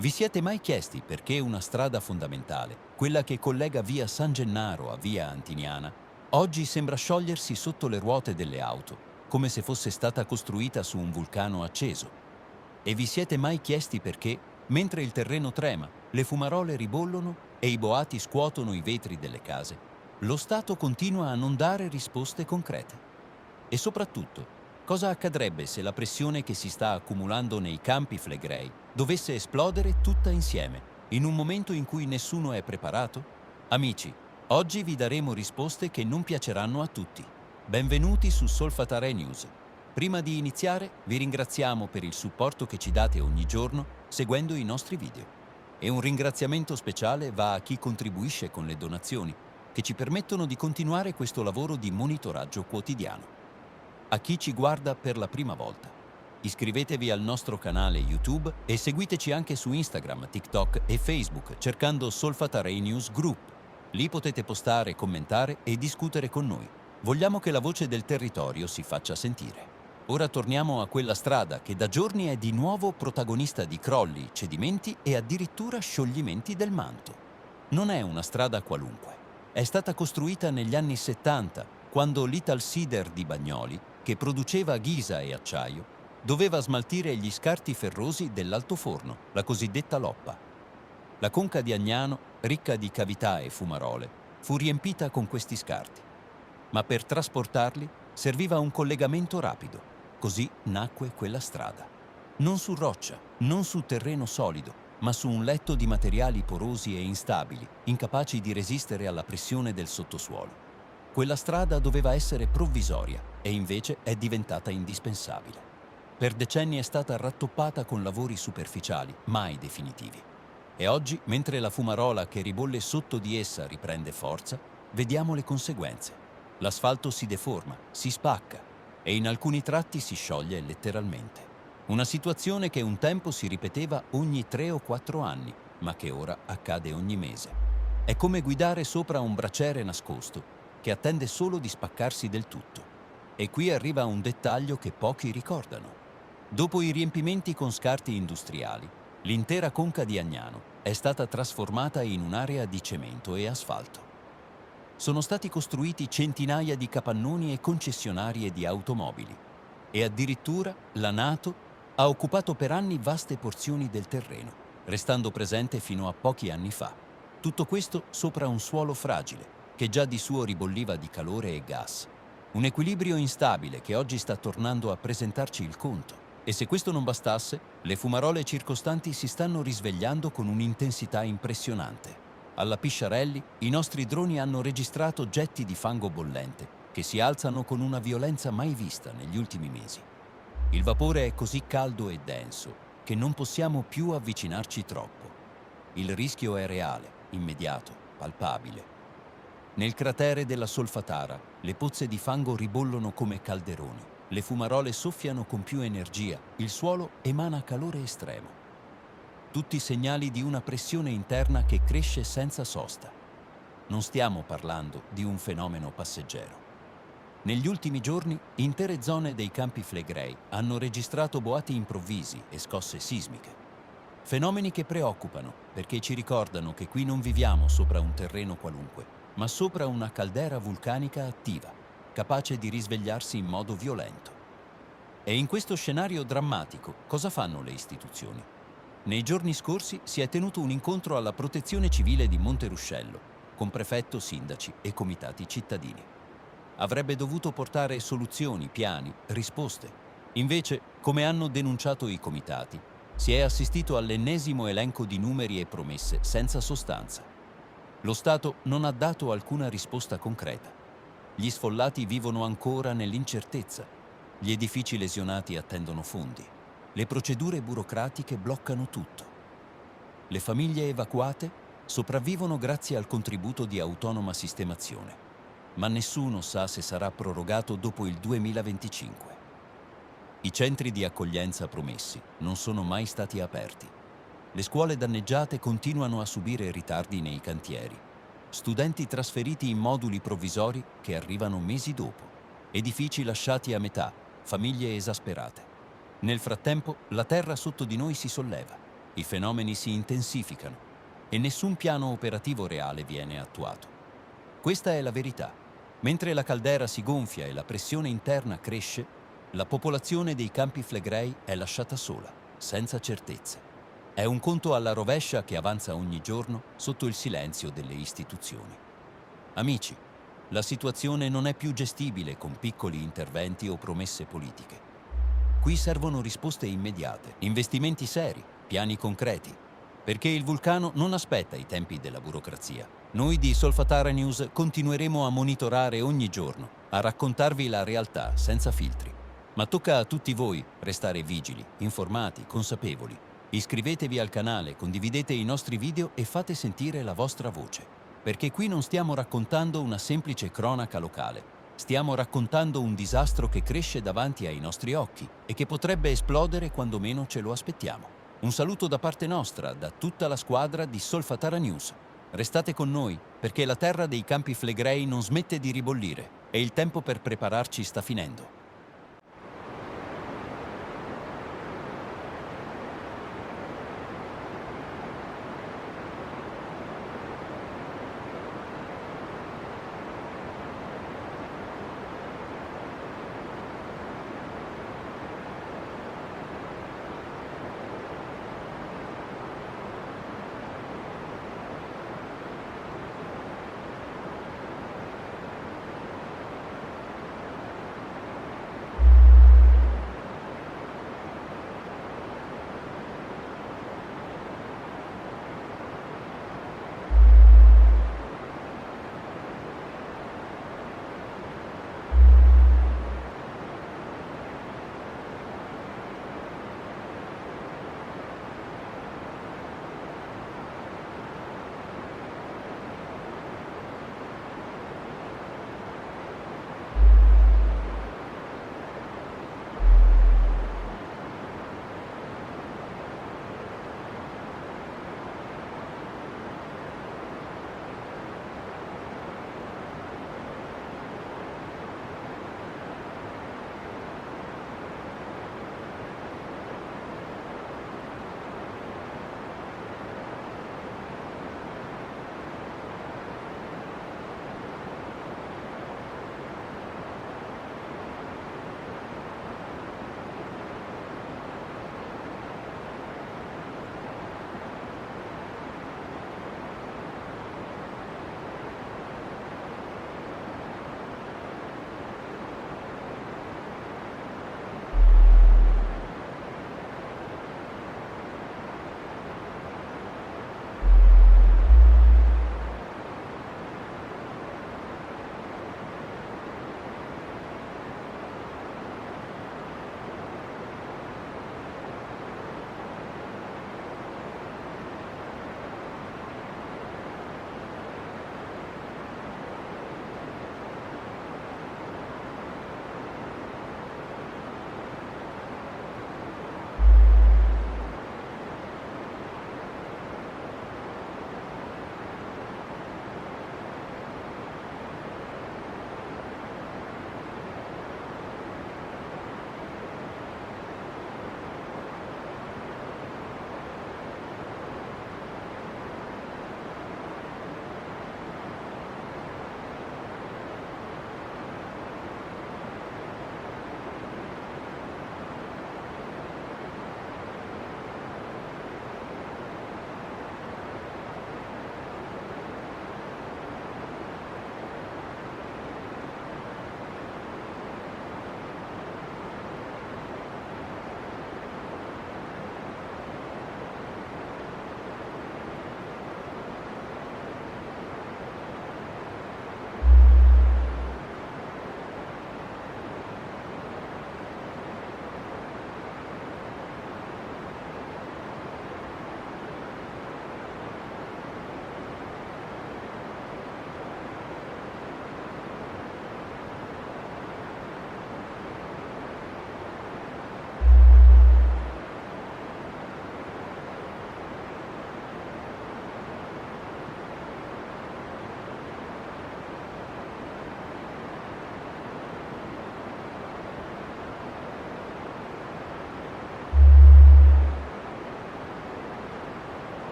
Vi siete mai chiesti perché una strada fondamentale, quella che collega via San Gennaro a via Antiniana, oggi sembra sciogliersi sotto le ruote delle auto, come se fosse stata costruita su un vulcano acceso? E vi siete mai chiesti perché, mentre il terreno trema, le fumarole ribollono e i boati scuotono i vetri delle case, lo Stato continua a non dare risposte concrete? E soprattutto, cosa accadrebbe se la pressione che si sta accumulando nei campi flegrei dovesse esplodere tutta insieme, in un momento in cui nessuno è preparato? Amici, oggi vi daremo risposte che non piaceranno a tutti. Benvenuti su Solfatare News. Prima di iniziare, vi ringraziamo per il supporto che ci date ogni giorno seguendo i nostri video. E un ringraziamento speciale va a chi contribuisce con le donazioni, che ci permettono di continuare questo lavoro di monitoraggio quotidiano. A chi ci guarda per la prima volta, iscrivetevi al nostro canale YouTube e seguiteci anche su Instagram, TikTok e Facebook cercando Solfatare News Group. Lì potete postare, commentare e discutere con noi. Vogliamo che la voce del territorio si faccia sentire. Ora torniamo a quella strada che da giorni è di nuovo protagonista di crolli, cedimenti e addirittura scioglimenti del manto. Non è una strada qualunque. È stata costruita negli anni 70, quando l'Italsider di Bagnoli, che produceva ghisa e acciaio, doveva smaltire gli scarti ferrosi dell'altoforno, la cosiddetta loppa. La conca di Agnano, ricca di cavità e fumarole, fu riempita con questi scarti. Ma per trasportarli serviva un collegamento rapido. Così nacque quella strada. Non su roccia, non su terreno solido, ma su un letto di materiali porosi e instabili, incapaci di resistere alla pressione del sottosuolo. Quella strada doveva essere provvisoria e invece è diventata indispensabile. Per decenni è stata rattoppata con lavori superficiali, mai definitivi. E oggi, mentre la fumarola che ribolle sotto di essa riprende forza, vediamo le conseguenze. L'asfalto si deforma, si spacca e in alcuni tratti si scioglie letteralmente. Una situazione che un tempo si ripeteva ogni 3 o 4 anni, ma che ora accade ogni mese. È come guidare sopra un braciere nascosto che attende solo di spaccarsi del tutto. E qui arriva un dettaglio che pochi ricordano. Dopo i riempimenti con scarti industriali, l'intera conca di Agnano è stata trasformata in un'area di cemento e asfalto. Sono stati costruiti centinaia di capannoni e concessionarie di automobili e addirittura la NATO ha occupato per anni vaste porzioni del terreno, restando presente fino a pochi anni fa. Tutto questo sopra un suolo fragile, che già di suo ribolliva di calore e gas. Un equilibrio instabile che oggi sta tornando a presentarci il conto. E se questo non bastasse, le fumarole circostanti si stanno risvegliando con un'intensità impressionante. Alla Pisciarelli, i nostri droni hanno registrato getti di fango bollente che si alzano con una violenza mai vista negli ultimi mesi. Il vapore è così caldo e denso che non possiamo più avvicinarci troppo. Il rischio è reale, immediato, palpabile. Nel cratere della Solfatara, le pozze di fango ribollono come calderoni. Le fumarole soffiano con più energia, il suolo emana calore estremo. Tutti segnali di una pressione interna che cresce senza sosta. Non stiamo parlando di un fenomeno passeggero. Negli ultimi giorni, intere zone dei campi flegrei hanno registrato boati improvvisi e scosse sismiche. Fenomeni che preoccupano perché ci ricordano che qui non viviamo sopra un terreno qualunque, ma sopra una caldera vulcanica attiva, capace di risvegliarsi in modo violento. E in questo scenario drammatico, cosa fanno le istituzioni? Nei giorni scorsi si è tenuto un incontro alla Protezione Civile di Monteruscello, con prefetto, sindaci e comitati cittadini. Avrebbe dovuto portare soluzioni, piani, risposte. Invece, come hanno denunciato i comitati, si è assistito all'ennesimo elenco di numeri e promesse senza sostanza. Lo Stato non ha dato alcuna risposta concreta. Gli sfollati vivono ancora nell'incertezza. Gli edifici lesionati attendono fondi. Le procedure burocratiche bloccano tutto. Le famiglie evacuate sopravvivono grazie al contributo di autonoma sistemazione, ma nessuno sa se sarà prorogato dopo il 2025. I centri di accoglienza promessi non sono mai stati aperti. Le scuole danneggiate continuano a subire ritardi nei cantieri. Studenti trasferiti in moduli provvisori che arrivano mesi dopo. Edifici lasciati a metà, famiglie esasperate. Nel frattempo, la terra sotto di noi si solleva. i fenomeni si intensificano e nessun piano operativo reale viene attuato. Questa è la verità. Mentre la caldera si gonfia e la pressione interna cresce, la popolazione dei Campi Flegrei è lasciata sola, senza certezze. È un conto alla rovescia che avanza ogni giorno sotto il silenzio delle istituzioni. Amici, la situazione non è più gestibile con piccoli interventi o promesse politiche. Qui servono risposte immediate, investimenti seri, piani concreti, perché il vulcano non aspetta i tempi della burocrazia. Noi di Solfatara News continueremo a monitorare ogni giorno, a raccontarvi la realtà senza filtri. Ma tocca a tutti voi restare vigili, informati, consapevoli. Iscrivetevi al canale, condividete i nostri video e fate sentire la vostra voce. Perché qui non stiamo raccontando una semplice cronaca locale. Stiamo raccontando un disastro che cresce davanti ai nostri occhi e che potrebbe esplodere quando meno ce lo aspettiamo. Un saluto da parte nostra, da tutta la squadra di Solfatara News. Restate con noi, perché la terra dei Campi Flegrei non smette di ribollire e il tempo per prepararci sta finendo.